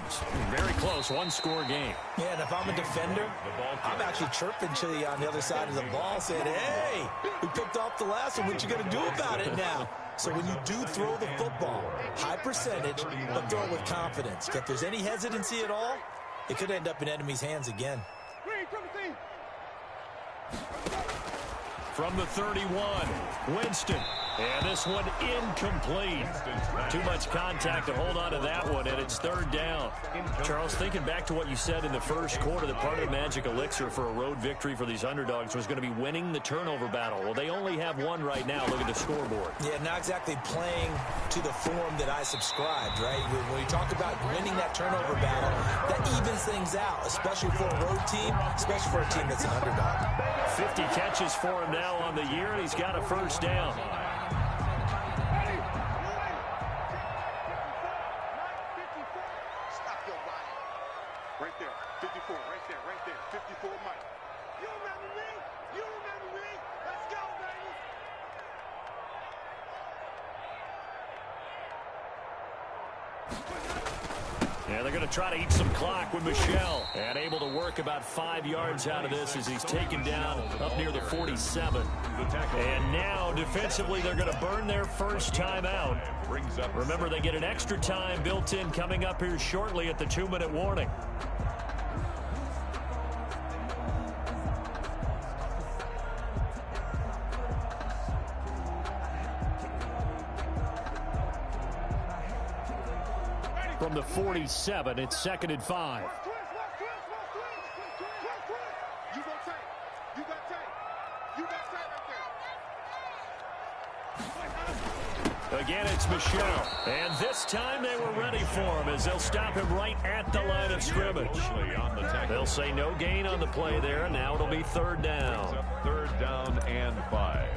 very close, one-score game. Yeah, and if I'm a defender, I'm actually chirping to you on the other side of the ball, saying, hey, we picked off the last one. What you going to do about it now? So when you do throw the football, high percentage, but throw it with confidence. If there's any hesitancy at all, it could end up in enemy's hands again. From the 31, Winston. And this one incomplete. Too much contact to hold on to that one, and it's third down. Charles, thinking back to what you said in the first quarter, that part of the magic elixir for a road victory for these underdogs was going to be winning the turnover battle. Well, they only have one right now. Look at the scoreboard. Yeah, not exactly playing to the form that I subscribed, right? When you talk about winning that turnover battle, that evens things out, especially for a road team, especially for a team that's an underdog. 50 catches for him now on the year, and he's got a first down. Right there, 54, right there, 54, Mike. You remember me? You remember me? Let's go, baby! Yeah, they're going to try to eat some clock with Michel. And able to work about 5 yards out of this as he's taken down up near the 47. And now, defensively, they're going to burn their first time out. Remember, they get an extra time built in coming up here shortly at the 2-minute warning. From the 47, it's second and 5. Again, it's Michel. And this time they were ready for him as they'll stop him right at the line of scrimmage. They'll say no gain on the play there. Now it'll be third down. Third down and 5.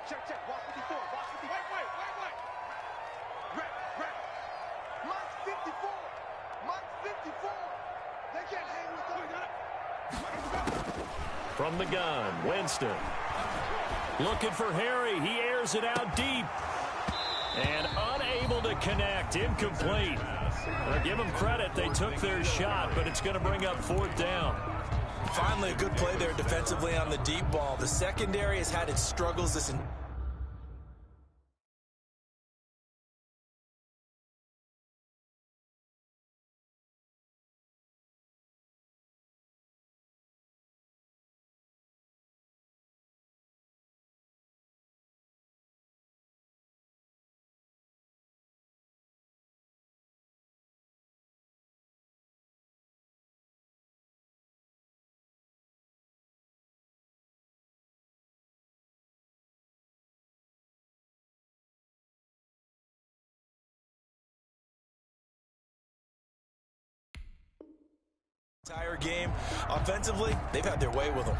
Check, check. Watch 54. Watch 54. Wait. Ready. Mike's 54. Mike's 54. They can't hang with us. From the gun, Winston. Looking for Harry. He airs it out deep. And unable to connect. Incomplete. Give them credit. They took their shot, but it's going to bring up fourth down. Finally, a good play there defensively on the deep ball. The secondary has had its struggles this entire Entire game, offensively, they've had their way with them.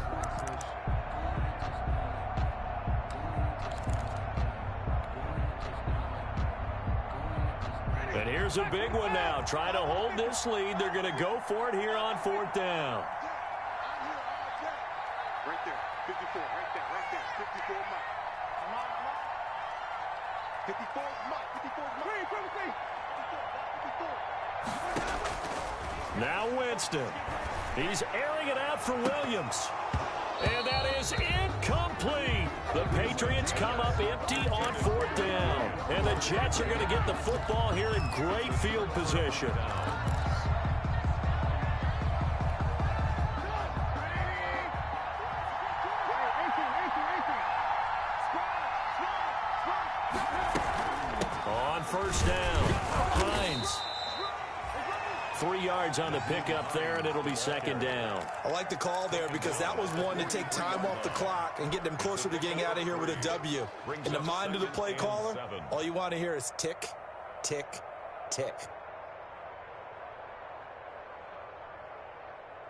And here's a big one now. Trying to hold this lead. They're going to go for it here on 4th down. Right there, 54, right there, 54 Mike. 54 Mike, 54 Mike. 54. Now Winston. He's airing it out for Williams. And that is incomplete. The Patriots come up empty on 4th down. And the Jets are going to get the football here in great field position. On 1st down, Hines. 3 yards on the pickup there, and it'll be 2nd down. I like the call there because that was one to take time off the clock and get them closer to getting out of here with a W. In the mind of the play caller, all you want to hear is tick, tick, tick.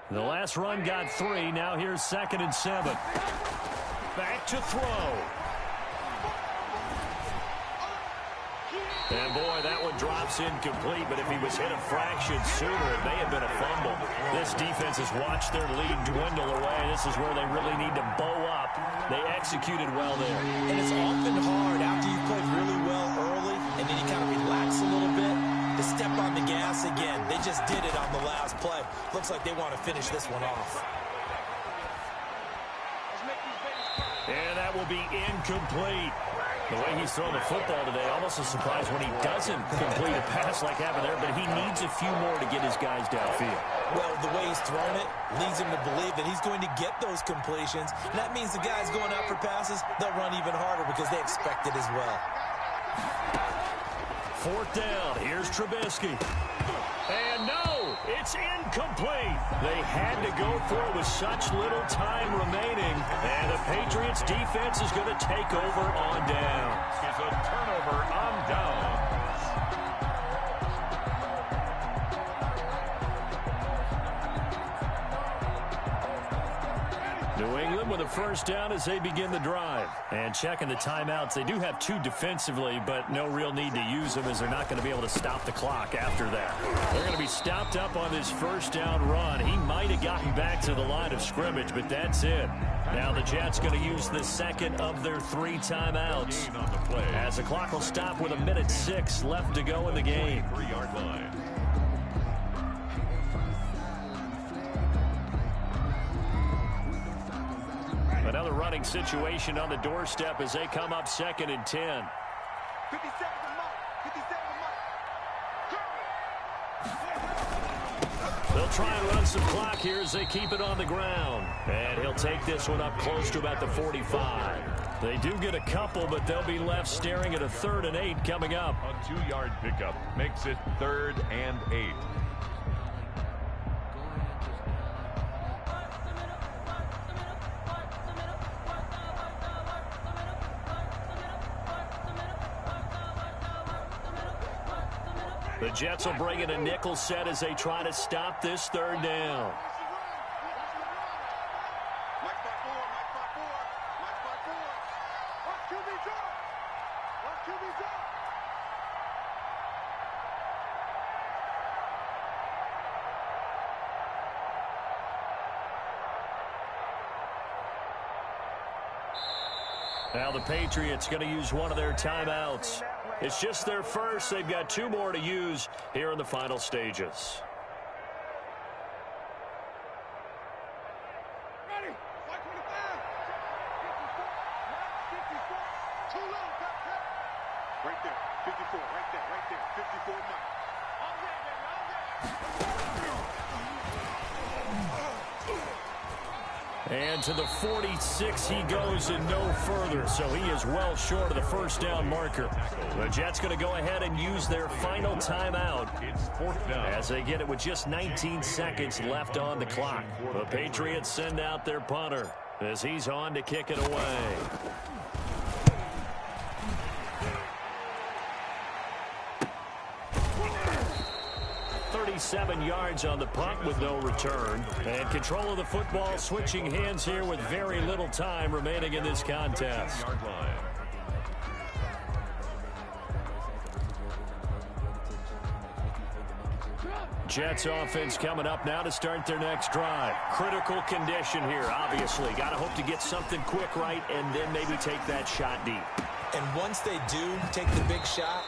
The last run got 3. Now here's 2nd and 7. Back to throw. And boy, that one drops incomplete, but if he was hit a fraction sooner, it may have been a fumble. This defense has watched their lead dwindle away. This is where they really need to bow up. They executed well there. And it's often hard after you've played really well early, and then you kind of relax a little bit, to step on the gas again. They just did it on the last play. Looks like they want to finish this one off. And that will be incomplete. The way he's thrown the football today, almost a surprise when he doesn't complete a pass like happened there, but he needs a few more to get his guys downfield. Well, the way he's thrown it leads him to believe that he's going to get those completions. And that means the guys going out for passes, they'll run even harder because they expect it as well. 4th down. Here's Trubisky. And no, it's incomplete. They had to go for it with such little time remaining. And the Patriots defense is going to take over on down. It's a turnover on down. New England with a 1st down as they begin the drive. And checking the timeouts. They do have 2 defensively, but no real need to use them as they're not going to be able to stop the clock after that. They're going to be stopped up on this 1st down run. He might have gotten back to the line of scrimmage, but that's it. Now the Jets going to use the 2nd of their 3 timeouts. As the clock will stop with 1:06 left to go in the game. 3-yard line. Another running situation on the doorstep as they come up 2nd and 10. 57 to Mike. 57 to Mike. They'll try and run some clock here as they keep it on the ground. And he'll take this one up close to about the 45. They do get a couple, but they'll be left staring at a 3rd and 8 coming up. A 2-yard pickup makes it 3rd and 8. The Jets will bring in a nickel set as they try to stop this 3rd down. Mike 5-4, Mike 5-4, Mike 5-4. Watch QB drop. Watch QB drop. Now the Patriots going to use one of their timeouts. It's just their first. They've got 2 more to use here in the final stages. Ready. 525. 54. Too low. Right there. 54. Right there. 54 Mike. All day, baby. And to the 46 he goes and no further, so he is well short of the 1st down marker. The Jets going to go ahead and use their final timeout. It's 4th down. As they get it with just 19 seconds left on the clock. The Patriots send out their punter as he's on to kick it away. 27 yards on the punt with no return. And control of the football switching hands here with very little time remaining in this contest. Jets offense coming up now to start their next drive. Critical condition here, obviously. Got to hope to get something quick right and then maybe take that shot deep. And once they do take the big shot,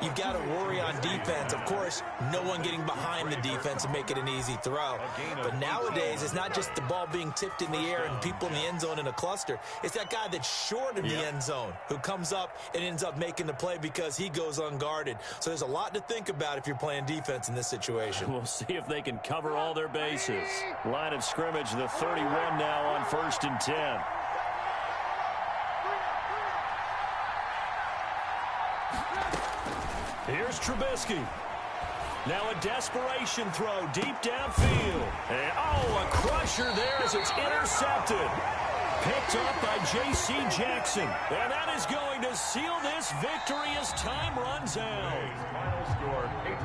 you've got to worry on defense. Of course, no one getting behind the defense and make it an easy throw. But nowadays, it's not just the ball being tipped in the air and people in the end zone in a cluster. It's that guy that's short of the end zone who comes up and ends up making the play because he goes unguarded. So there's a lot to think about if you're playing defense in this situation. We'll see if they can cover all their bases. Line of scrimmage, the 31 now on 1st and 10. Here's Trubisky. Now a desperation throw deep downfield. And, a crusher there as it's intercepted. Picked up by J.C. Jackson. And that is going to seal this victory as time runs out.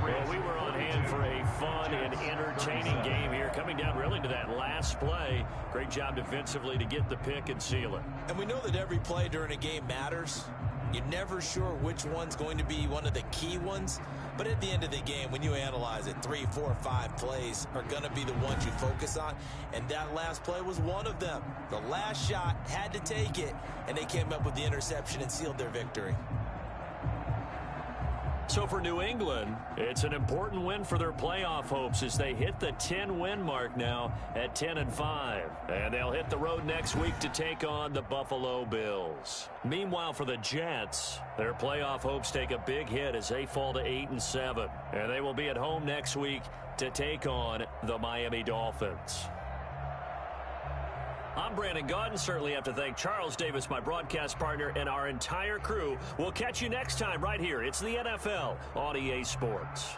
Well, we were on hand for a fun and entertaining game here. Coming down really to that last play. Great job defensively to get the pick and seal it. And we know that every play during a game matters. You're never sure which one's going to be one of the key ones. But at the end of the game, when you analyze it, 3, 4, 5 plays are going to be the ones you focus on. And that last play was one of them. The last shot had to take it, and they came up with the interception and sealed their victory. So for New England, it's an important win for their playoff hopes as they hit the 10-win mark now at 10-5. And they'll hit the road next week to take on the Buffalo Bills. Meanwhile, for the Jets, their playoff hopes take a big hit as they fall to 8-7. And they will be at home next week to take on the Miami Dolphins. I'm Brandon Gaudin. Certainly have to thank Charles Davis, my broadcast partner, and our entire crew. We'll catch you next time right here. It's the NFL on EA Sports.